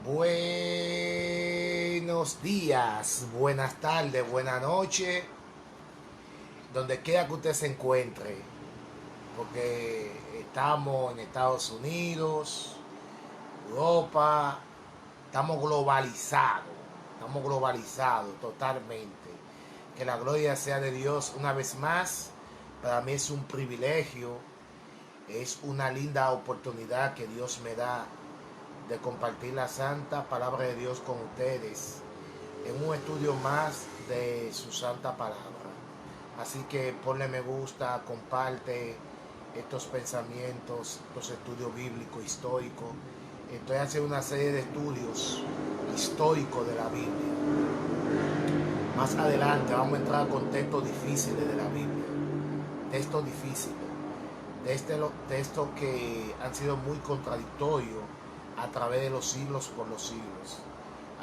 Buenos días, buenas tardes, buenas noches, donde quiera que usted se encuentre, porque estamos en Estados Unidos, Europa, estamos globalizados totalmente. Que la gloria sea de Dios una vez más. Para mí es un privilegio, es una linda oportunidad que Dios me da de compartir la santa palabra de Dios con ustedes en un estudio más de su santa palabra. Así que ponle me gusta, comparte estos pensamientos, estos estudios bíblicos, históricos. Estoy haciendo una serie de estudios históricos de la Biblia. Más adelante vamos a entrar con textos difíciles de la Biblia. Textos difíciles. Textos que han sido muy contradictorios a través de los siglos por los siglos.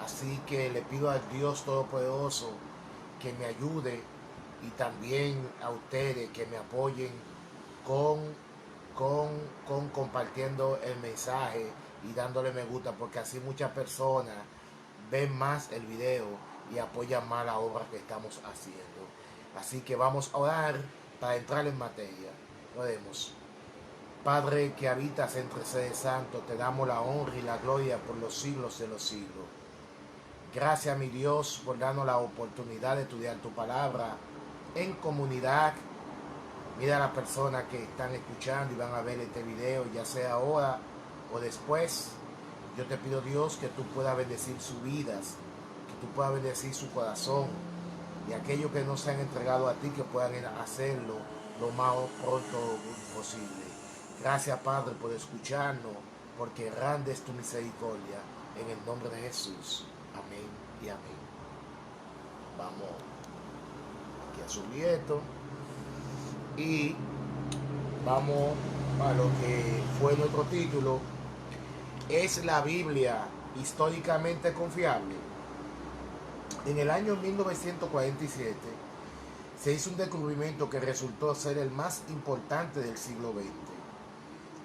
Así que le pido al Dios Todopoderoso que me ayude y también a ustedes que me apoyen con, con compartiendo el mensaje y dándole me gusta, porque así muchas personas ven más el video y apoyan más la obra que estamos haciendo. Así que vamos a orar para entrar en materia. Oremos. Padre que habitas entre seres santos, te damos la honra y la gloria por los siglos de los siglos. Gracias, mi Dios, por darnos la oportunidad de estudiar tu palabra en comunidad. Mira a las personas que están escuchando y van a ver este video, ya sea ahora o después. Yo te pido, Dios, que tú puedas bendecir sus vidas, que tú puedas bendecir su corazón, y aquellos que no se han entregado a ti, que puedan hacerlo lo más pronto posible. Gracias, Padre, por escucharnos, porque grande es tu misericordia. En el nombre de Jesús. Amén y amén. Vamos aquí a subir esto y vamos a lo que fue nuestro título. ¿Es la Biblia históricamente confiable? En el año 1947 se hizo un descubrimiento que resultó ser el más importante del siglo XX.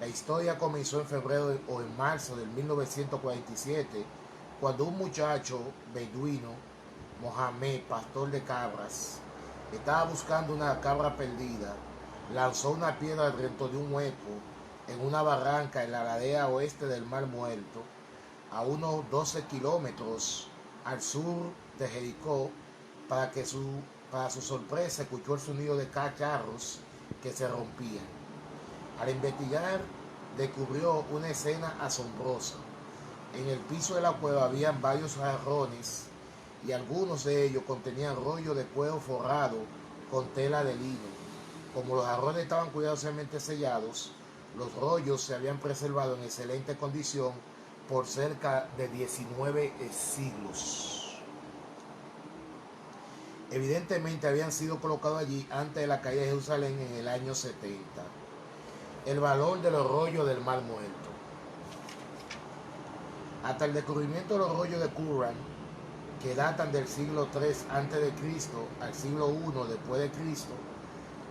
La historia comenzó en febrero o en marzo del 1947, cuando un muchacho beduino, Mohamed, pastor de cabras, estaba buscando una cabra perdida. Lanzó una piedra dentro de un hueco en una barranca en la ladera oeste del Mar Muerto, a unos 12 kilómetros al sur de Jericó. Para su sorpresa, escuchó el sonido de cacharros que se rompían. Al investigar, descubrió una escena asombrosa. En el piso de la cueva habían varios jarrones, y algunos de ellos contenían rollo de cuero forrado con tela de lino. Como los jarrones estaban cuidadosamente sellados, los rollos se habían preservado en excelente condición por cerca de 19 siglos. Evidentemente habían sido colocados allí antes de la caída de Jerusalén en el año 70. El valor de los rollos del Mar Muerto. Hasta el descubrimiento de los rollos de Qumran, que datan del siglo III a.C. al siglo I después de Cristo,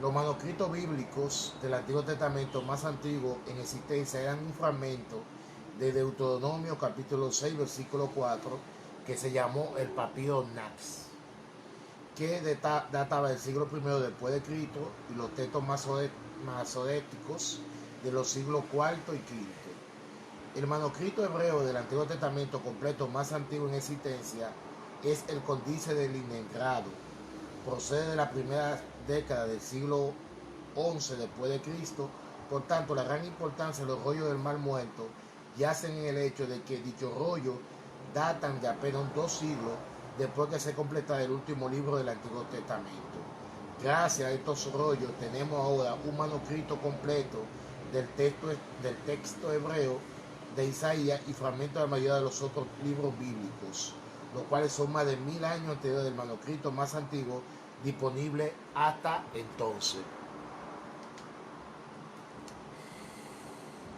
los manuscritos bíblicos del Antiguo Testamento más antiguos en existencia eran un fragmento de Deuteronomio capítulo 6 versículo 4, que se llamó el Papiro Nax, que databa del siglo I después de Cristo, y los textos masoréticos de los siglos IV y V. El manuscrito hebreo del Antiguo Testamento completo más antiguo en existencia es el Códice de Leningrado. Procede de la primera década del siglo XI después de Cristo. Por tanto, la gran importancia de los rollos del Mar Muerto yacen en el hecho de que dichos rollos datan de apenas 2 siglos después que se completara el último libro del Antiguo Testamento. Gracias a estos rollos tenemos ahora un manuscrito completo del texto hebreo de Isaías y fragmentos de la mayoría de los otros libros bíblicos, los cuales son más de 1000 años anteriores del manuscrito más antiguo disponible hasta entonces.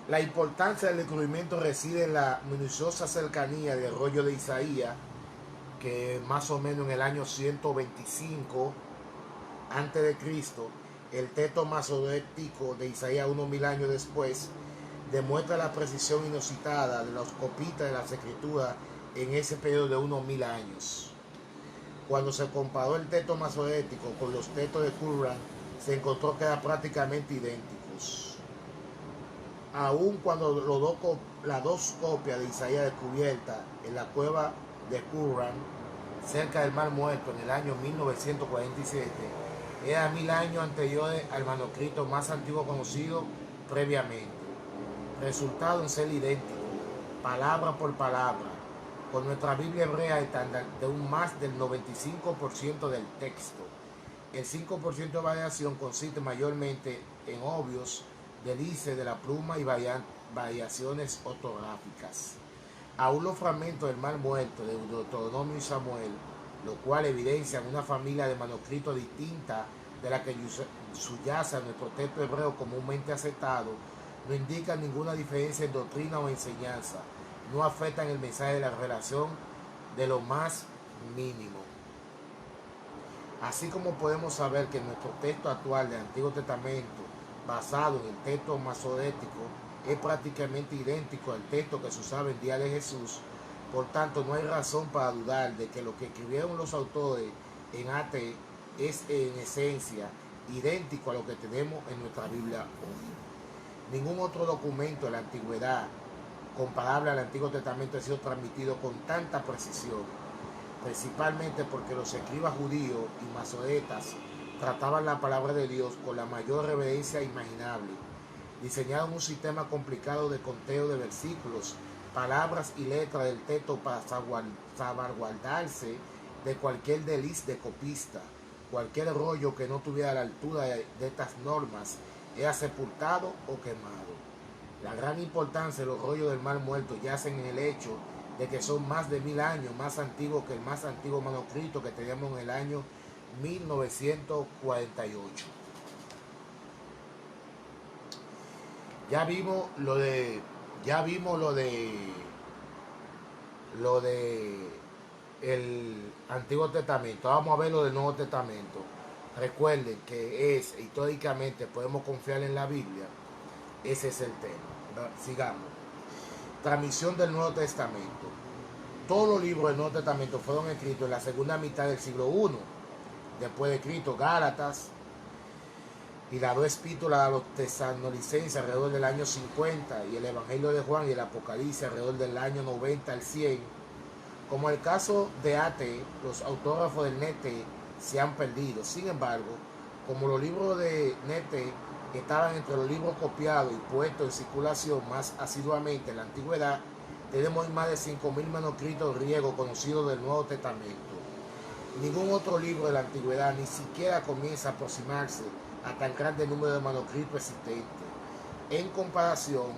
La importancia del descubrimiento reside en la minuciosa cercanía del rollo de Isaías, que más o menos en el año 125 a.C., el texto masorético de Isaías unos 1000 años después, demuestra la precisión inusitada de los copistas de las escrituras en ese periodo de unos 1000 años. Cuando se comparó el texto masorético con los textos de Qumran, se encontró que eran prácticamente idénticos. Aun cuando las dos copias de Isaías descubiertas en la cueva de Qumran, cerca del Mar Muerto, en el año 1947, eran 1000 años anteriores al manuscrito más antiguo conocido previamente, resultado en ser idéntico, palabra por palabra, con nuestra Biblia hebrea estándar de un más del 95% del texto. El 5% de variación consiste mayormente en obvios deslices de la pluma y variaciones ortográficas. Aún los fragmentos del Mar Muerto de Deuteronomio y Samuel, lo cual evidencian una familia de manuscritos distinta de la que subyace a nuestro texto hebreo comúnmente aceptado, no indican ninguna diferencia en doctrina o enseñanza, no afectan el mensaje de la relación de lo más mínimo. Así como podemos saber que nuestro texto actual del Antiguo Testamento, basado en el texto masorético, es prácticamente idéntico al texto que se usaba en día de Jesús, por tanto no hay razón para dudar de que lo que escribieron los autores en AT es en esencia idéntico a lo que tenemos en nuestra Biblia hoy. Ningún otro documento de la antigüedad comparable al Antiguo Testamento ha sido transmitido con tanta precisión, principalmente porque los escribas judíos y masoretas trataban la palabra de Dios con la mayor reverencia imaginable. Diseñaron un sistema complicado de conteo de versículos, palabras y letras del texto para salvaguardarse de cualquier desliz de copista. Cualquier rollo que no tuviera la altura de estas normas era sepultado o quemado. La gran importancia de los rollos del Mar Muerto yacen en el hecho de que son más de 1000 años más antiguos que el más antiguo manuscrito que teníamos en el año 1948. Ya vimos lo de el Antiguo Testamento. Vamos a ver lo del Nuevo Testamento. Recuerden que históricamente podemos confiar en la Biblia. Ese es el tema. Sigamos. Transmisión del Nuevo Testamento. Todos los libros del Nuevo Testamento fueron escritos en la segunda mitad del siglo I después de Cristo. Gálatas y las dos epístolas a los tesalonicenses alrededor del año 50 y el Evangelio de Juan y el Apocalipsis alrededor del año 90 al 100. Como el caso de AT, los autógrafos del NT se han perdido. Sin embargo, como los libros de NT estaban entre los libros copiados y puestos en circulación más asiduamente en la antigüedad, tenemos más de 5000 manuscritos griegos conocidos del Nuevo Testamento. Ningún otro libro de la antigüedad ni siquiera comienza a aproximarse a tan grande número de manuscritos existentes. En comparación,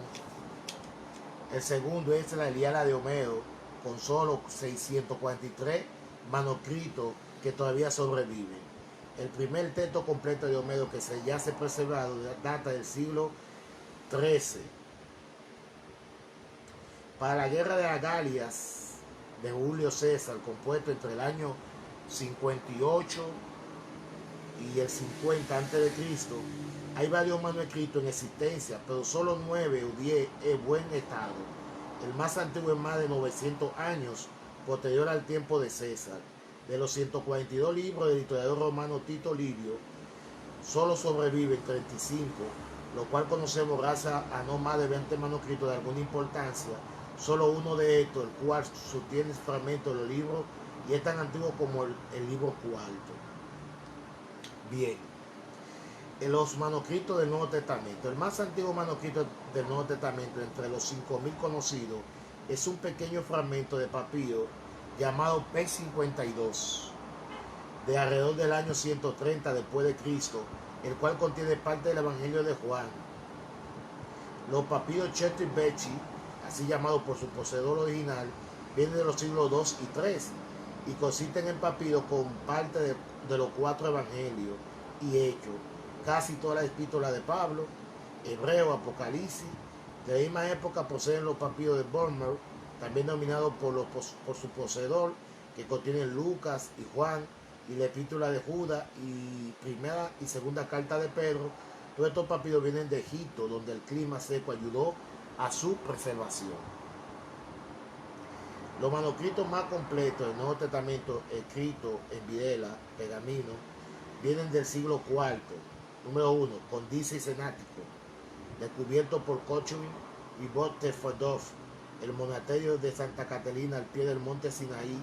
el segundo es la Ilíada de Homero, con solo 643 manuscritos que todavía sobreviven. El primer texto completo de Homero que se yace preservado data del siglo XIII. Para la guerra de las Galias de Julio César, compuesto entre el año 58 y el 50 a.C., hay varios manuscritos en existencia, pero solo 9 o 10 en buen estado. El más antiguo es más de 900 años, posterior al tiempo de César. De los 142 libros del historiador romano Tito Livio, solo sobreviven 35, lo cual conocemos gracias a no más de 20 manuscritos de alguna importancia. Solo uno de estos, el cual sostiene fragmentos de los libros y es tan antiguo como el libro cuarto. Bien, en los manuscritos del Nuevo Testamento. El más antiguo manuscrito del Nuevo Testamento, entre los 5000 conocidos, es un pequeño fragmento de papiro llamado P52, de alrededor del año 130 después de Cristo, el cual contiene parte del Evangelio de Juan. Los papiros Chetri Bechi, así llamados por su poseedor original, vienen de los siglos II y III y consisten en papiros con parte de los 4 evangelios y hechos, casi todas las epístolas de Pablo, Hebreo, Apocalipsis. De la misma época proceden los papiros de Bournemouth, también denominados por su poseedor, que contienen Lucas y Juan, y la epístola de Judas y primera y segunda carta de Pedro. Todos estos papiros vienen de Egipto, donde el clima seco ayudó a su preservación. Los manuscritos más completos del Nuevo Testamento escritos en videla, pergamino, vienen del siglo IV. Número 1, Códice Sináctico, descubierto por Cochrane y Bottefordov. El monasterio de Santa Catalina al pie del monte Sinaí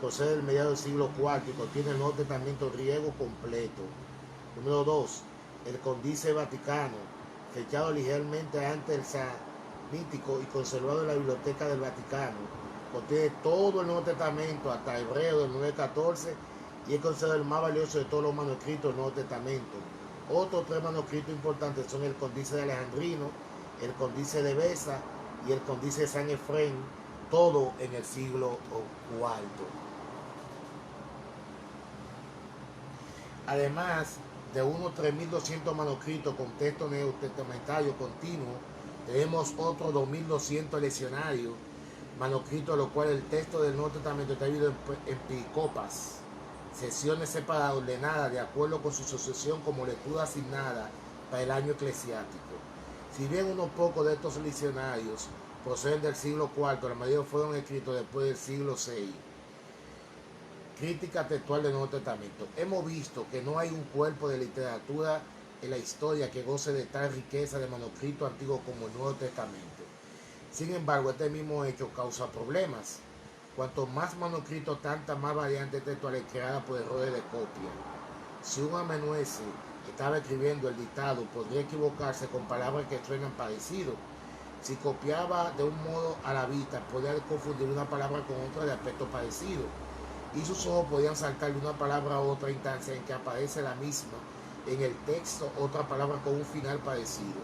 procede del mediado del siglo IV y contiene el Nuevo Testamento griego completo. Número 2, el Códice Vaticano, fechado ligeramente antes del Samítico y conservado en la Biblioteca del Vaticano. Contiene todo el Nuevo Testamento hasta Hebreo del 9:14 y es considerado el más valioso de todos los manuscritos del Nuevo Testamento. Otros 3 manuscritos importantes son el Códice de Alejandrino, el Códice de Besa y el Códice de San Efrén, todo en el siglo IV. Además de unos 3.200 manuscritos con texto neotestamentario continuo, tenemos otros 2.200 leccionarios, manuscritos, los cuales el texto del Nuevo Testamento está dividido en pericopas, secciones separadas, ordenadas de acuerdo con su sucesión como lectura asignada para el año eclesiástico. Si bien unos pocos de estos leccionarios proceden del siglo IV, la mayoría fueron escritos después del siglo VI. Crítica textual del Nuevo Testamento. Hemos visto que no hay un cuerpo de literatura en la historia que goce de tal riqueza de manuscritos antiguos como el Nuevo Testamento. Sin embargo, este mismo hecho causa problemas. Cuanto más manuscritos, tantas más variantes textuales creadas por errores de copia. Si un amanuense estaba escribiendo el dictado, podría equivocarse con palabras que suenan parecido. Si copiaba de un modo a la vista, podía confundir una palabra con otra de aspecto parecido. Y sus ojos podían saltar de una palabra a otra instancia en que aparece la misma en el texto, otra palabra con un final parecido.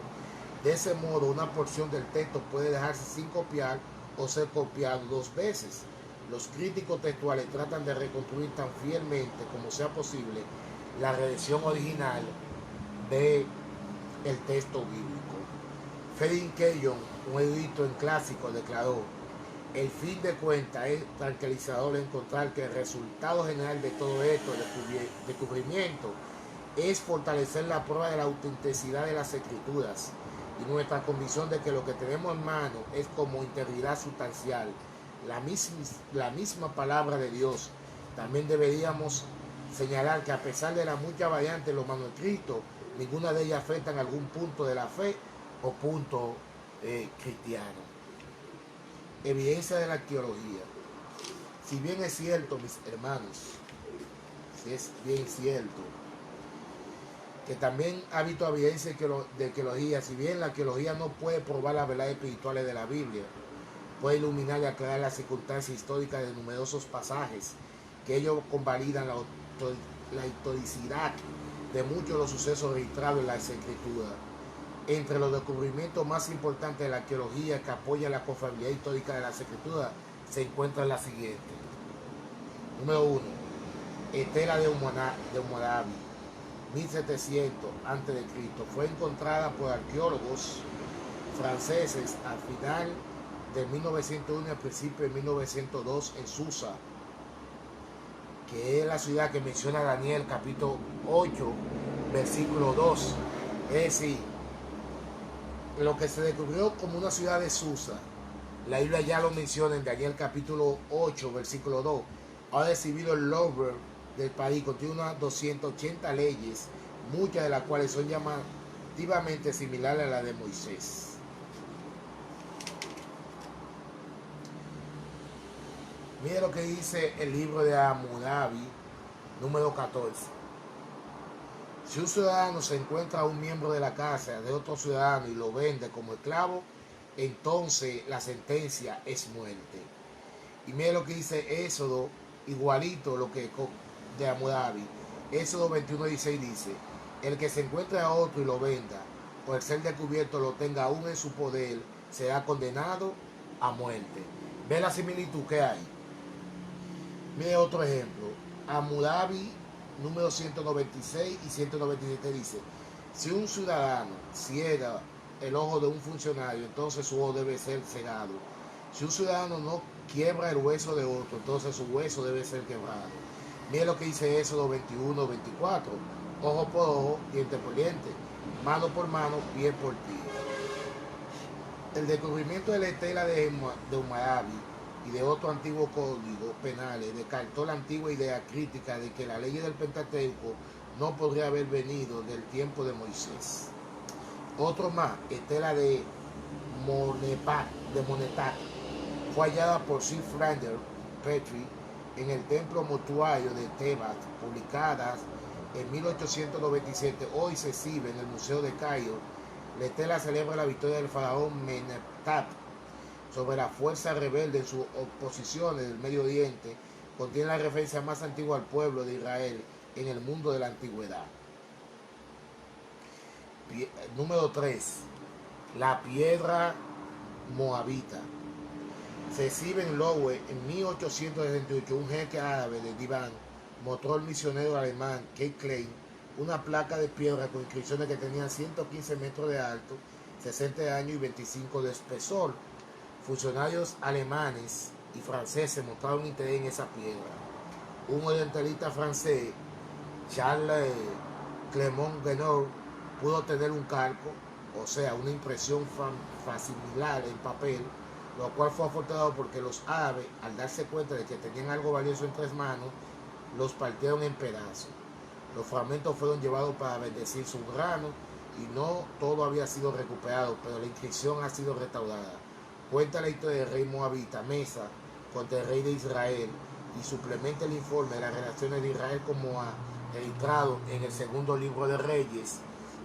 De ese modo, una porción del texto puede dejarse sin copiar o ser copiado 2 veces. Los críticos textuales tratan de reconstruir tan fielmente como sea posible la redacción original del texto bíblico. Frederick Kenyon, un erudito en clásicos, declaró: el fin de cuentas es tranquilizador encontrar que el resultado general de todo esto, el descubrimiento, es fortalecer la prueba de la autenticidad de las escrituras y nuestra convicción de que lo que tenemos en mano es como integridad sustancial, la misma palabra de Dios. También deberíamos señalar que a pesar de la mucha variante en los manuscritos, ninguna de ellas afecta en algún punto de la fe o punto cristiano. Evidencia de la arqueología. Si bien es cierto, mis hermanos, si es bien cierto que también ha habido evidencia de arqueología, si bien la arqueología no puede probar las verdades espirituales de la Biblia, puede iluminar y aclarar las circunstancias históricas de numerosos pasajes, que ellos convalidan la historicidad de muchos de los sucesos registrados en las Escrituras. Entre los descubrimientos más importantes de la arqueología que apoyan la confiabilidad histórica de las Escrituras se encuentra la siguiente. Número 1. Estela de Hammurabi, 1700 a.C. Fue encontrada por arqueólogos franceses al final de 1901 y al principio de 1902 en Susa, que es la ciudad que menciona Daniel capítulo 8, versículo 2. Es decir, lo que se descubrió como una ciudad de Susa, la Biblia ya lo menciona en Daniel capítulo 8, versículo 2. Ha recibido el Louvre del país, contiene unas 280 leyes, muchas de las cuales son llamativamente similares a las de Moisés. Mire lo que dice el libro de Hammurabi, número 14. Si un ciudadano se encuentra a un miembro de la casa de otro ciudadano y lo vende como esclavo, entonces la sentencia es muerte. Y mire lo que dice Éxodo, igualito lo que de Hammurabi. Éxodo 21:16 dice: el que se encuentre a otro y lo venda, o el ser descubierto lo tenga aún en su poder, será condenado a muerte. ¿Ve la similitud que hay? Mire otro ejemplo. Hammurabi número 196 y 197 dice: si un ciudadano ciega el ojo de un funcionario, entonces su ojo debe ser cegado. Si un ciudadano no quiebra el hueso de otro, entonces su hueso debe ser quebrado. Mire lo que dice Éxodo 21:24: ojo por ojo, diente por diente, mano por mano, pie por pie. El descubrimiento de la estela de Hammurabi y de otros antiguos códigos penales descartó la antigua idea crítica de que la ley del Pentateuco no podría haber venido del tiempo de Moisés. Otro más, estela de Monetat, fue hallada por Sir Francis Petrie en el templo mortuario de Tebas, publicadas en 1897. Hoy se exhibe en el Museo de Cairo. La estela celebra la victoria del faraón Meneptah sobre la fuerza rebelde en sus oposiciones del Medio Oriente. Contiene la referencia más antigua al pueblo de Israel en el mundo de la antigüedad. Número 3. La piedra moabita. Se exhibe en Lowe en 1868. Un jeque árabe de Diván mostró al misionero alemán Kate Klein una placa de piedra con inscripciones que tenían 115 metros de alto, 60 de ancho y 25 de espesor. Funcionarios alemanes y franceses mostraron interés en esa piedra. Un orientalista francés, Charles Clément Guénot, pudo tener un calco, o sea, una impresión facsimilar en papel, lo cual fue afortunado porque los árabes, al darse cuenta de que tenían algo valioso en 3 manos, los partieron en pedazos. Los fragmentos fueron llevados para bendecir su grano y no todo había sido recuperado, pero la inscripción ha sido restaurada. Cuenta la historia del rey moabita Mesa contra el rey de Israel y suplementa el informe de las relaciones de Israel con Moab, registrado en el segundo libro de Reyes,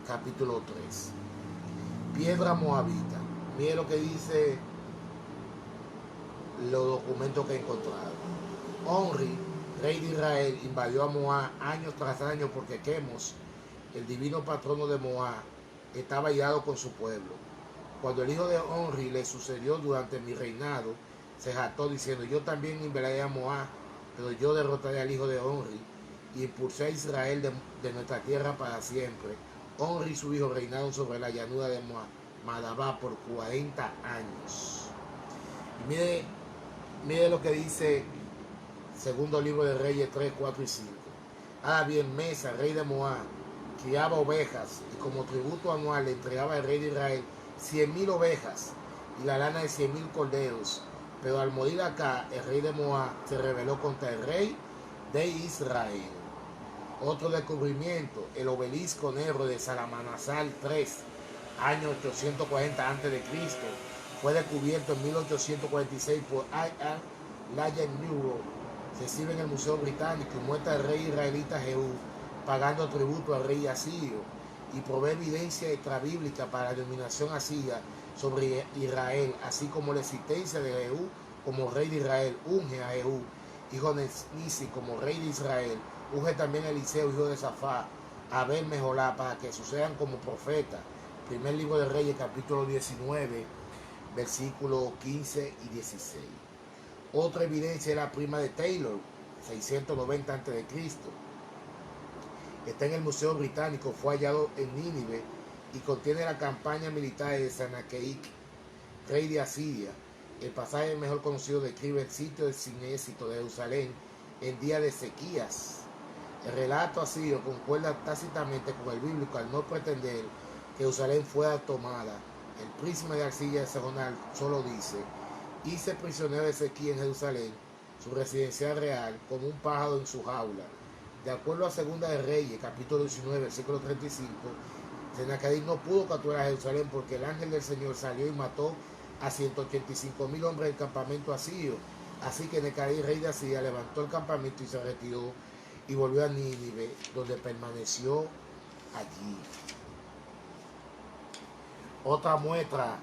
capítulo 3. Piedra moabita. Mire lo que dice los documentos que he encontrado. Onri, rey de Israel, invadió a Moab años tras años porque Quemos, el divino patrono de Moab, estaba hallado con su pueblo. Cuando el hijo de Onri le sucedió durante mi reinado, se jactó diciendo: yo también invadiré a Moab, pero yo derrotaré al hijo de Onri y impulsé a Israel de nuestra tierra para siempre. Onri y su hijo reinaron sobre la llanura de Madabá por 40 años. Y mire lo que dice segundo libro de Reyes 3, 4 y 5. Ahora bien, Mesa, rey de Moab, criaba ovejas y como tributo anual le entregaba al rey de Israel 100,000 ovejas y la lana de 100,000 corderos. Pero al morir acá, el rey de Moab se rebeló contra el rey de Israel. Otro descubrimiento, el obelisco negro de Salamanasar III, año 840 a.C., fue descubierto en 1846 por I.R. Lyon. Se exhibe en el Museo Británico y muestra al rey israelita Jehú pagando tributo al rey asirio y provee evidencia extrabíblica para la dominación asiria sobre Israel, así como la existencia de Jehú como rey de Israel. Unge a Jehú, hijo de Nisi, como rey de Israel. Unge también a Eliseo, hijo de Safá, a Abel Mejolá, para que sucedan como profeta. Primer libro de Reyes, capítulo 19, versículos 15 y 16. Otra evidencia es la prima de Taylor, 690 a.C. Está en el Museo Británico, fue hallado en Nínive y contiene la campaña militar de Sanaqueric, rey de Asiria. El pasaje mejor conocido describe el sitio sin éxito de Jerusalén en día de sequías. El relato asirio concuerda tácitamente con el bíblico al no pretender que Jerusalén fuera tomada. El príncipe de arcilla hexagonal solo dice: hice prisionero de Ezequiel en Jerusalén, su residencia real, como un pájaro en su jaula. De acuerdo a Segunda de Reyes, capítulo 19, versículo 35, Sennacherib no pudo capturar a Jerusalén porque el ángel del Señor salió y mató a 185,000 hombres del campamento asirio. Así que Sennacherib, rey de Asiria, levantó el campamento y se retiró y volvió a Nínive, donde permaneció allí. Otra muestra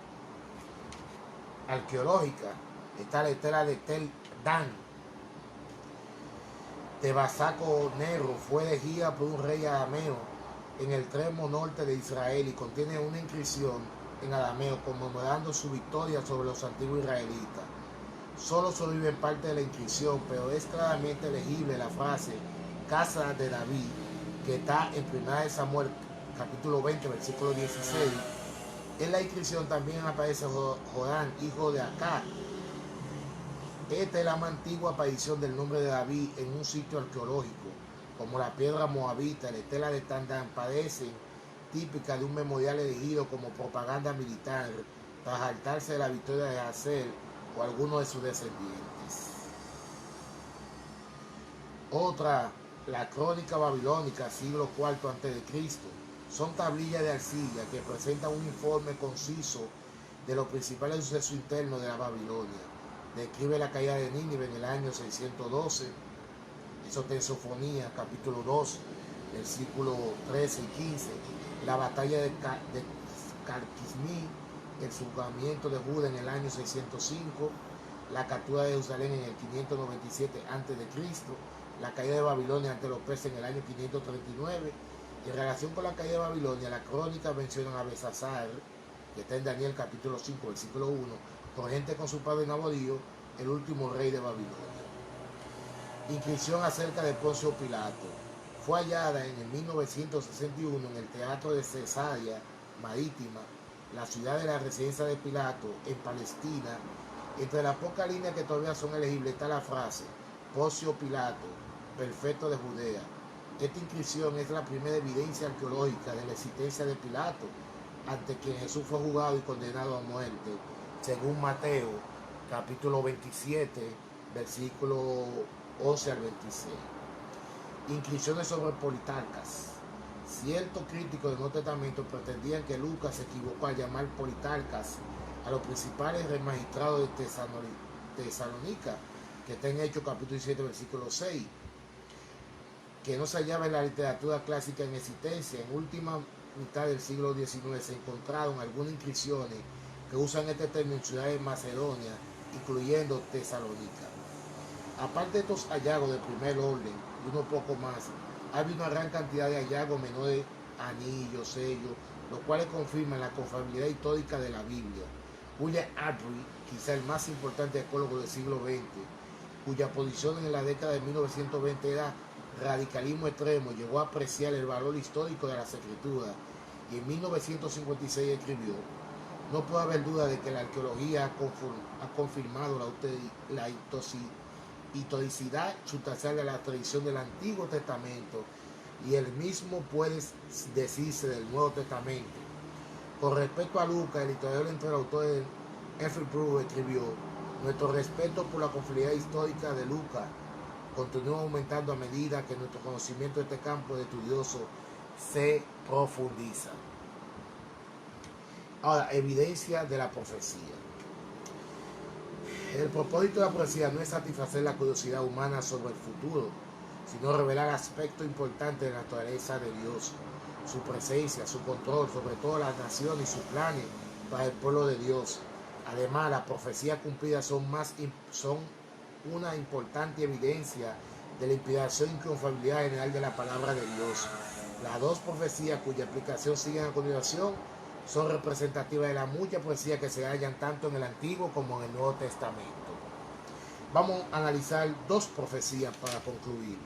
arqueológica está la estela de Tel Dan. Tebasaco Negro fue elegida por un rey arameo en el extremo norte de Israel y contiene una inscripción en arameo conmemorando su victoria sobre los antiguos israelitas. Solo sobrevive parte de la inscripción, pero es claramente legible la frase Casa de David, que está en 1 Samuel capítulo 20, versículo 16. En la inscripción también aparece Joram, hijo de Acá. Esta es la más antigua aparición del nombre de David en un sitio arqueológico, como la piedra moabita, la estela de Tandán, parecen típicas de un memorial elegido como propaganda militar para jactarse de la victoria de Hazael o alguno de sus descendientes. Otra, la Crónica Babilónica, siglo IV a.C. Son tablillas de arcilla que presentan un informe conciso de los principales sucesos internos de la Babilonia. Describe la caída de Nínive en el año 612. Eso está en Sofonía, capítulo 2, versículos 13 y 15. La batalla de Carquismí, el surgimiento de Judá en el año 605. La captura de Jerusalén en el 597 a.C. La caída de Babilonia ante los persas en el año 539. Y en relación con la caída de Babilonia, la crónica menciona a Besasar, que está en Daniel capítulo 5, versículo 1, con gente con su padre Nabodío, el último rey de Babilonia. Inscripción acerca de Poncio Pilato. Fue hallada en el 1961 en el teatro de Cesarea Marítima, la ciudad de la residencia de Pilato, en Palestina. Entre las pocas líneas que todavía son elegibles está la frase Poncio Pilato, prefecto de Judea. Esta inscripción es la primera evidencia arqueológica de la existencia de Pilato, ante quien Jesús fue juzgado y condenado a muerte, según Mateo, capítulo 27, versículo 11 al 26. Inscripciones sobre Politarcas. Ciertos críticos del Nuevo Testamento pretendían que Lucas se equivocó al llamar Politarcas a los principales reyes magistrados de Tesalónica, que está en Hechos capítulo 17, versículo 6, que no se hallaba en la literatura clásica en existencia. En última mitad del siglo XIX se encontraron algunas inscripciones que usan este término en ciudades de Macedonia, incluyendo Tesalónica. Aparte de estos hallazgos de primer orden y unos poco más, ha habido una gran cantidad de hallazgos menores, anillos, sellos, los cuales confirman la confiabilidad histórica de la Biblia. William Avery, quizá el más importante arqueólogo del siglo XX, cuya posición en la década de 1920 era radicalismo extremo, llegó a apreciar el valor histórico de las escrituras y en 1956 escribió: no puede haber duda de que la arqueología ha confirmado la historicidad sustancial de la tradición del Antiguo Testamento, y el mismo puede decirse del Nuevo Testamento. Con respecto a Lucas, el historiador entre los autores F. Brewer escribió: nuestro respeto por la confiabilidad histórica de Lucas continúa aumentando a medida que nuestro conocimiento de este campo de estudioso se profundiza. Ahora, evidencia de la profecía. El propósito de la profecía no es satisfacer la curiosidad humana sobre el futuro, sino revelar aspectos importantes de la naturaleza de Dios, su presencia, su control sobre todas las naciones y sus planes para el pueblo de Dios. Además, las profecías cumplidas son una importante evidencia de la inspiración y confiabilidad general de la palabra de Dios. Las dos profecías cuya explicación siguen a continuación son representativas de las muchas profecías que se hallan tanto en el Antiguo como en el Nuevo Testamento. Vamos a analizar dos profecías para concluir.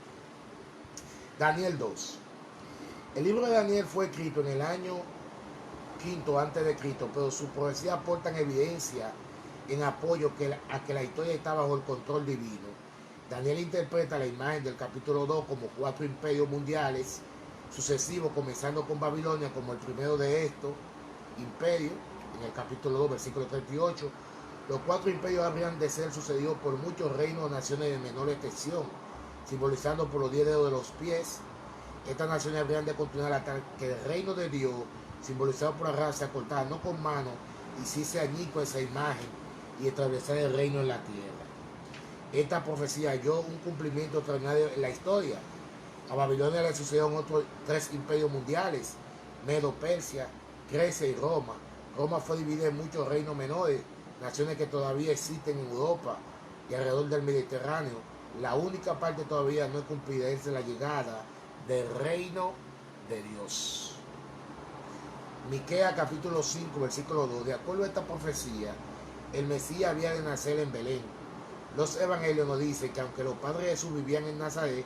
Daniel 2. El libro de Daniel fue escrito en el año 5 a.C., pero sus profecías aportan evidencia en apoyo a que la historia está bajo el control divino. Daniel interpreta la imagen del capítulo 2 como 4 imperios mundiales sucesivos, comenzando con Babilonia como el primero de estos imperios, en el capítulo 2, versículo 38. Los 4 imperios habrían de ser sucedidos por muchos reinos o naciones de menor extensión, simbolizando por los 10 dedos de los pies. Estas naciones habrían de continuar hasta que el reino de Dios, simbolizado por la raza cortada no con mano, hiciese añico esa imagen y establecer el reino en la tierra. Esta profecía halló un cumplimiento extraordinario en la historia. A Babilonia le sucedieron otros 3 imperios mundiales: Medo, Persia, Grecia y Roma. Roma fue dividida en muchos reinos menores, naciones que todavía existen en Europa y alrededor del Mediterráneo. La única parte todavía no cumplida es la llegada del reino de Dios. Miqueas capítulo 5, versículo 2. De acuerdo a esta profecía, el Mesías había de nacer en Belén. Los evangelios nos dicen que aunque los padres de Jesús vivían en Nazaret,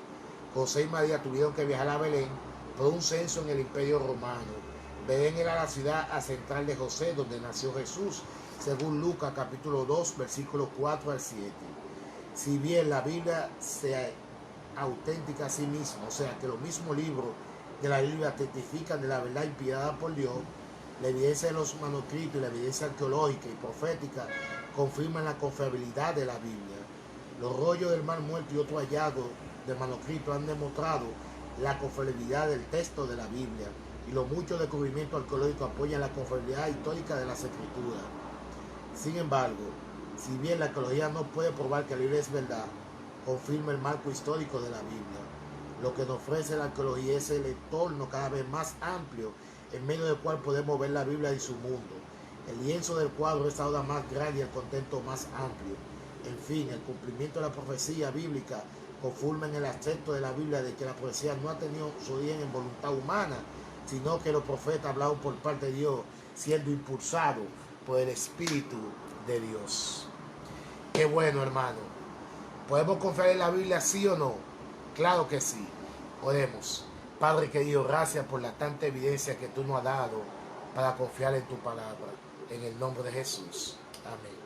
José y María tuvieron que viajar a Belén por un censo en el Imperio Romano. Belén era la ciudad central de José, donde nació Jesús, según Lucas capítulo 2, versículos 4 al 7. Si bien la Biblia sea auténtica a sí misma, o sea que los mismos libros de la Biblia testifican de la verdad inspirada por Dios, La evidencia de los manuscritos y la evidencia arqueológica y profética confirman la confiabilidad de la Biblia. Los rollos del Mar Muerto y otros hallazgos de manuscritos han demostrado la confiabilidad del texto de la Biblia, y los muchos descubrimientos arqueológicos apoyan la confiabilidad histórica de las Escrituras. Sin embargo, si bien la arqueología no puede probar que la Biblia es verdad, confirma el marco histórico de la Biblia. Lo que nos ofrece la arqueología es el entorno cada vez más amplio en medio del cual podemos ver la Biblia y su mundo. El lienzo del cuadro es ahora más grande y el contexto más amplio. En fin, el cumplimiento de la profecía bíblica confirma en el aspecto de la Biblia de que la profecía no ha tenido su origen en voluntad humana, sino que los profetas hablaron por parte de Dios, siendo impulsados por el Espíritu de Dios. Qué bueno, hermano. ¿Podemos confiar en la Biblia, sí o no? Claro que sí, podemos. Padre querido, gracias por la tanta evidencia que tú nos has dado para confiar en tu palabra. En el nombre de Jesús. Amén.